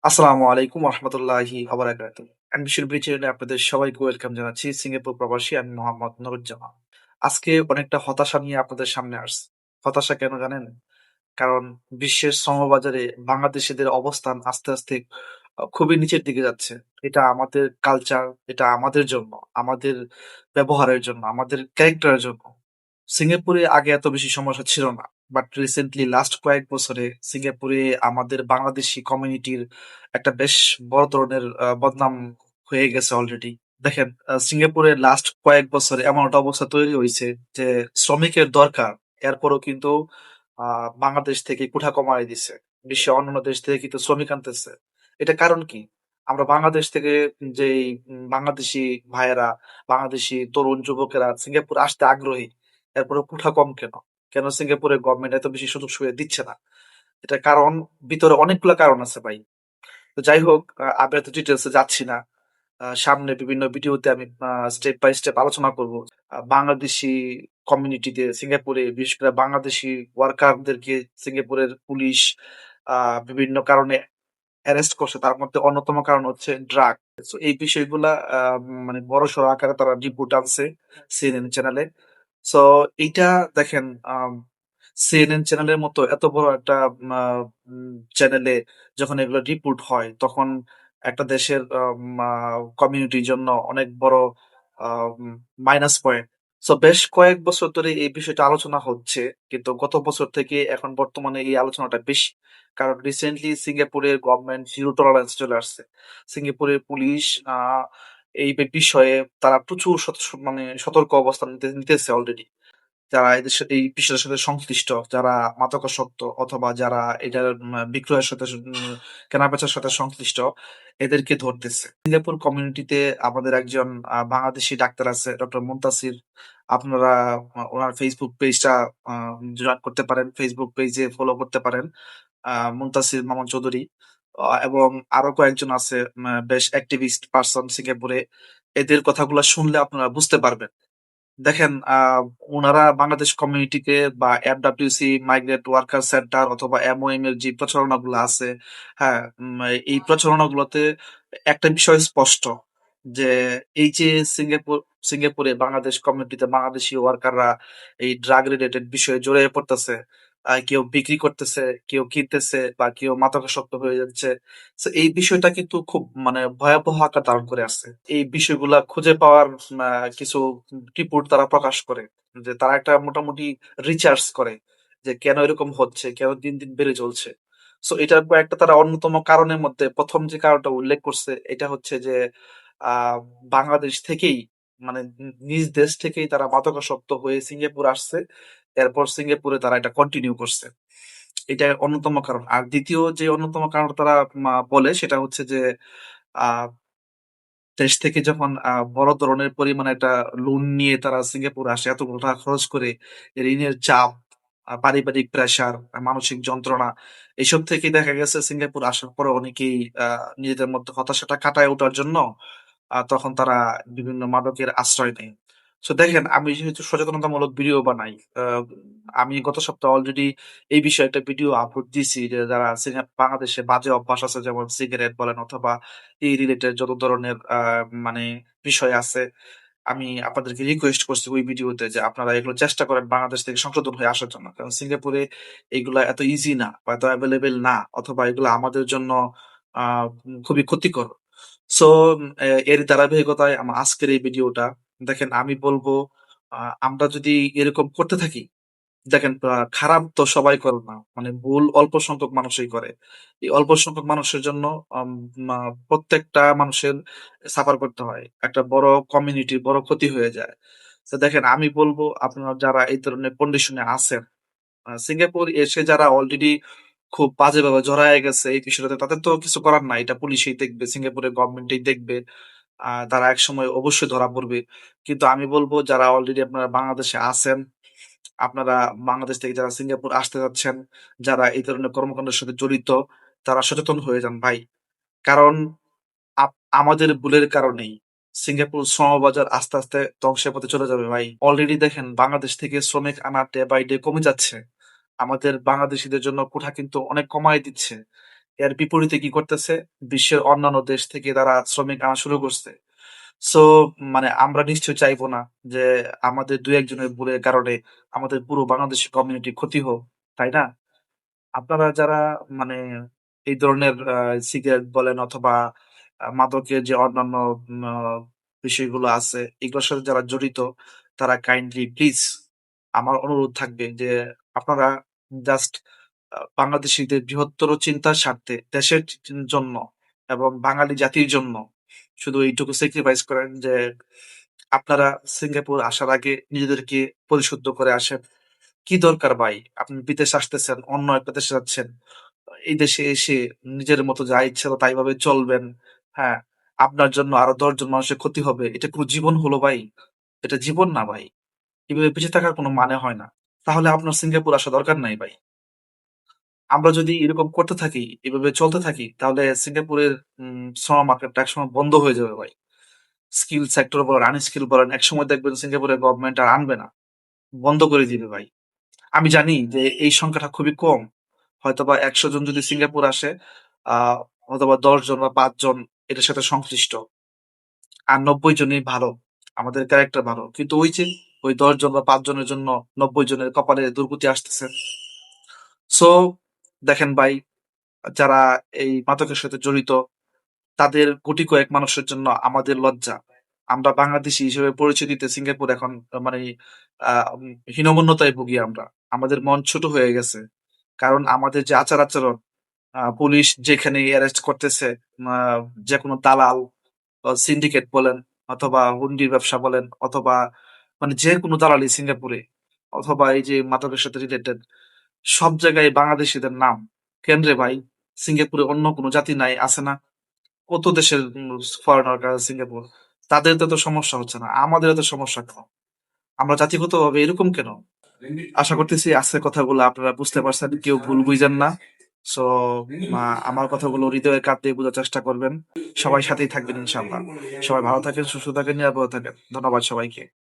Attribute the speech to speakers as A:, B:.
A: আসসালামু আলাইকুম রহমতুল্লাহি ওবারাকাতুহ। অ্যাম্বিশন ব্রিজ চ্যানেলে আপনাদের সবাইকে ওয়েলকাম জানাচ্ছি। সিঙ্গাপুর প্রবাসী আমি মোহাম্মদ নুরুজ্জামান। আজকে অনেকটা হতাশা নিয়ে আপনাদের সামনে আসছি। হতাশা কেন জানেন? কারণ বিশ্বের শ্রমবাজারে বাংলাদেশীদের অবস্থান আস্তে, আস্তে খুবই নিচের দিকে যাচ্ছে। এটা আমাদের কালচার, এটা আমাদের জন্য, আমাদের ব্যবহারের জন্য, আমাদের ক্যারেক্টারের জন্য। সিঙ্গাপুরে আগে এত বেশি সমস্যা ছিল না। বাট রিসেন্টলি লাস্ট কয়েক বছরে সিঙ্গাপুরে আমাদের বাংলাদেশী কমিউনিটির একটা বেশ বড় ধরনের বদনাম হয়ে গেছে অলরেডি। দেখেন সিঙ্গাপুরে লাস্ট কয়েক বছরে এমন একটা অবস্থা তৈরি হইছে যে শ্রমিকের দরকার। এরপরও কিন্তু বাংলাদেশ থেকে কুঠা কমায় দিছে। বিশ্বের অন্যান্য দেশ থেকে কিন্তু শ্রমিক আনতেছে। এটার কারণ কি? আমরা বাংলাদেশ থেকে যেই বাংলাদেশী ভাইয়েরা, বাংলাদেশী তরুণ যুবকেরা সিঙ্গাপুর আসতে আগ্রহী। এরপরেও কুঠা কম কেন? কেন সিঙ্গাপুরের গভর্নমেন্ট এত বেশি সুযোগ সুবিধা দিচ্ছে না? এটার কারণ ভিতরে অনেকগুলা কারণ আছে ভাই। তো যাই হোক, আমি এত ডিটেইলস এ যাচ্ছি না। সামনে বিভিন্ন ভিডিওতে আমি স্টেপ বাই স্টেপ আলোচনা করব। বাংলাদেশী কমিউনিটিতে সিঙ্গাপুরে বিশেষ করে বাংলাদেশী ওয়ার্কারদেরকে সিঙ্গাপুরের পুলিশ বিভিন্ন কারণে অ্যারেস্ট করছে। তার মধ্যে অন্যতম কারণ হচ্ছে ড্রাগ। সো এই বিষয়গুলা মানে বড়সড় আকারে তারা রিপোর্ট আনছে সিএনএন চ্যানেলে। সো এইটা দেখেন, সিএনএন চ্যানেলের মতো এত বড় একটা চ্যানেলে যখন এগুলো রিপোর্ট হয় তখন একটা দেশের কমিউনিটির জন্য অনেক বড় মাইনাস পয়েন্ট। সো বেশ কয়েক বছর ধরে এই বিষয়টা আলোচনা হচ্ছে, কিন্তু গত বছর থেকে এখন বর্তমানে এই আলোচনাটা বেশি। কারণ রিসেন্টলি সিঙ্গাপুরের গভর্নমেন্ট জিরো টলারেন্স চলে আসছে। সিঙ্গাপুরের পুলিশ এই বিষয়ে তারা প্রচুর মানে সতর্ক অবস্থান নিতেছে অলরেডি। যারা এদের সাথে এই বিষয়ের সাথে সংশ্লিষ্ট, যারা মাদকাসক্ত অথবা যারা এটার বিক্রয়ের সাথে কেনাবেচার সাথে সংশ্লিষ্ট, এদেরকে ধরতেছে। সিঙ্গাপুর কমিউনিটিতে আমাদের একজন বাংলাদেশী ডাক্তার আছে, ডক্টর মুনতাসির। আপনারা ওনার ফেসবুক পেজটা জয়েন করতে পারেন, ফেসবুক পেজে ফলো করতে পারেন, মুনতাসির মামুন চৌধুরী। এবং আরো কয়েকজন আছে বেশ অ্যাক্টিভিস্ট পারসন সিঙ্গাপুরে। এদের কথাগুলো শুনলে আপনারা বুঝতে পারবেন। দেখেন, উনারা বাংলাদেশ কমিউনিটিকে বা এফডব্লিউসি মাইগ্রেট ওয়ার্কার সেন্টার অথবা এমওএম এর যে প্রচারণাগুলো আছে, হ্যাঁ, এই প্রচারণাগুলোতে একটা বিষয় স্পষ্ট যে এই যে সিঙ্গাপুর সিঙ্গাপুরে বাংলাদেশ কমিউনিটিতে বাংলাদেশি ওয়ার্কাররা এই ড্রাগ রিলেটেড বিষয়ে জড়িয়ে পড়তেছে, কেউ বিক্রি করতেছে, কেউ কিনতেছে বা কেউ মাদকাসক্ত হয়ে যাচ্ছে। So এই বিষয়টা কিন্তু খুব মানে ভয়াবহ আকার ধারণ করে আসছে। এই বিষয়গুলা খুঁজে পাওয়ার কিছু রিপোর্ট তারা প্রকাশ করে, যে তারা একটা মোটামুটি রিসার্চ করে যে কেন এরকম হচ্ছে, কেন দিন দিন বেড়ে চলছে। সো এটার একটা তারা অন্যতম কারণের মধ্যে প্রথম যে কারণটা উল্লেখ করছে এটা হচ্ছে যে আহ বাংলাদেশ থেকেই মানে নিজ দেশ থেকেই তারা মাদকাসক্ত হয়ে সিঙ্গাপুর আসছে। এরপর সিঙ্গাপুরে তারা এটা কন্টিনিউ করছে। এটা অন্যতম কারণ। আর দ্বিতীয় যে অন্যতম কারণ তারা বলে সেটা হচ্ছে যে আহ দেশ থেকে যখন বড় ধরনের পরিমাণে একটা লোন নিয়ে তারা সিঙ্গাপুর আসে, এতগুলো টাকা খরচ করে, ঋণের চাপ, পারিবারিক প্রেশার, মানসিক যন্ত্রণা, এসব থেকে দেখা গেছে সিঙ্গাপুর আসার পরে অনেকেই নিজেদের মধ্যে হতাশাটা কাটায় ওঠার জন্য তখন তারা বিভিন্ন মাদকের আশ্রয় নেয়। সো দেখেন, আমি যেহেতু সচেতনতামূলক ভিডিও বানাই, আহ, আমি গত সপ্তাহে অলরেডি এই বিষয়ে একটা ভিডিও আপলোড দিছি যে যারা বাংলাদেশে বাজে অভ্যাস আছে যেমন সিগারেট বলেন অথবা এই রিলেটেড যত ধরনের মানে বিষয় আছে, আমি আপনাদেরকে রিকোয়েস্ট করছি ওই ভিডিওতে যে আপনারা এগুলো চেষ্টা করেন বাংলাদেশ থেকে সংশোধন হয়ে আসার জন্য। কারণ সিঙ্গাপুরে এগুলা এত ইজি না বা এত অ্যাভেলেবেল না, অথবা এগুলো আমাদের জন্য খুবই ক্ষতিকর। সো এর ধারাবাহিকতায় আমার আজকের এই ভিডিওটা। দেখেন, আমি বলবো আমরা যদি এরকম করতে থাকি, দেখেন, খারাপ তো সবাই করে না, মানে ভুল অল্প সংখ্যক মানুষই করে। এই অল্প সংখ্যক মানুষের জন্য প্রত্যেকটা মানুষের সাফার করতে হয়, একটা বড় কমিউনিটি বড় ক্ষতি হয়ে যায়। তো দেখেন, আমি বলবো আপনারা যারা এই ধরনের কন্ডিশনে আছেন, সিঙ্গাপুর এসে যারা অলরেডি খুব বাজেভাবে জড়ায় গেছে এই বিষয়টাতে, তাদের তো কিছু করার নাই, এটা পুলিশই দেখবে, সিঙ্গাপুরের গভর্নমেন্টই দেখবে। তারা একসময় অবশ্যই ধরা পড়বে। কিন্তু আমি বলবো যারা অলরেডি আপনারা বাংলাদেশে আছেন, আপনারা বাংলাদেশ থেকে যারা সিঙ্গাপুর আসতে যাচ্ছেন, যারা এই ধরনের কর্মকাণ্ডের সাথে জড়িত, তারা সচেতন হয়ে যান ভাই। কারণ আমাদের ভুলের কারণেই সিঙ্গাপুর শ্রমবাজার আস্তে আস্তে ধ্বংসের পথে চলে যাবে ভাই। অলরেডি দেখেন বাংলাদেশ থেকে শ্রমিক আনা ডে বাই ডে কমে যাচ্ছে। আমাদের বাংলাদেশীদের জন্য কোঠা কিন্তু অনেক কমায় দিচ্ছে। এর বিপরীতে কি করতেছে? বিশ্বের অন্যান্য দেশ থেকে তারা শ্রমিক আনা শুরু করছে। সো মানে আমরা নিশ্চয়ই চাইবো না যে আমাদের ২-১ জনের ভুলের কারণে আমাদের পুরো বাংলাদেশি কমিউনিটি ক্ষতি হোক। তাই না? আপনারা যারা মানে এই ধরনের সিগারেট বলেন অথবা মাদকের যে অন্যান্য উম আ বিষয়গুলো আছে, এগুলোর সাথে যারা জড়িত তারা কাইন্ডলি প্লিজ আমার অনুরোধ থাকবে যে আপনারা জাস্ট বাংলাদেশীদের বৃহত্তর চিন্তার স্বার্থে দেশের জন্য এবং বাঙালি জাতির জন্য শুধু এইটুকু স্যাক্রিফাইস করেন যে আপনারা সিঙ্গাপুর আসার আগে নিজেদেরকে পরিশুদ্ধ করে আসেন। কি দরকার ভাই? আপনি বিদেশে আসতেছেন, অন্য একটা দেশে যাচ্ছেন। এই দেশে এসে নিজের মতো যা ইচ্ছা তাই ভাবে চলবেন। হ্যাঁ? আপনার জন্য আরো ১০ জন মানুষের ক্ষতি হবে। এটা কোন জীবন হলো ভাই? এটা জীবন না ভাই। এভাবে বেঁচে থাকার কোন মানে হয় না। তাহলে আপনার সিঙ্গাপুর আসা দরকার নাই ভাই। আমরা যদি এরকম করতে থাকি, এভাবে চলতে থাকি, তাহলে সিঙ্গাপুরের শ্রম মার্কেটটা একসময় বন্ধ হয়ে যাবে ভাই। স্কিল সেক্টর বলেন, আনস্কিল বলেন, একসময় দেখবেন সিঙ্গাপুরের গভর্নমেন্ট আর আনবে না। বন্ধ করে দিবে ভাই। আমি জানি যে এই সংখ্যাটা খুবই কম। হয়তোবা ১০০ জন যদি সিঙ্গাপুর আসে, আ অথবা ১০ জন বা ৫ জন এটার সাথে সংশ্লিষ্ট। আর ৯০ জনই ভালো। আমাদের ক্যারেক্টার ভালো। কিন্তু ওই যে ওই ১০ জন বা ৫ জনের জন্য ৯০ জনের কপালে দুর্গতি আসতেছে। সো দেখেন ভাই, যারা এই মাদকের সাথে জড়িত তাদের গুটি কয়েক মানুষের জন্য আমাদের লজ্জা। আমরা বাংলাদেশী হিসেবে পরিচিতিতে সিঙ্গাপুর এখন মানে হীনমন্যতায় ভুগি আমরা। আমাদের মন ছোট হয়ে গেছে। কারণ আমাদের যে আচার-আচরণ, পুলিশ যেখানেই অ্যারেস্ট করতেছে, আ যেকোনো দালাল, সিন্ডিকেট বলেন অথবা হুন্ডির ব্যবসা বলেন অথবা মানে যেকোনো দালালি সিঙ্গাপুরে অথবা এই যে মাদকের সাথে রিলেটেড সব জায়গায় বাংলাদেশীদের নাম। কেন রে ভাই? সিঙ্গাপুরে অন্য কোনো জাতি নাই, আছে না? কত দেশের ফরেনার সিঙ্গাপুর। তাদের তো এত সমস্যা হচ্ছে না। আমাদের এত সমস্যা কেন? আমরা জাতিগতভাবে এরকম কেন? আশা করতেছি আজকের কথাগুলো আপনারা বুঝতে পারছেন। কেউ ভুল বুঝেন না। সো আমার কথাগুলো হৃদয়ের কাছ দিয়ে বোঝার চেষ্টা করবেন। সবাই সাথেই থাকবেন ইনশাআল্লাহ। সবাই ভালো থাকেন, সুস্থ থাকেন, নিরাপদে থাকেন। ধন্যবাদ সবাইকে।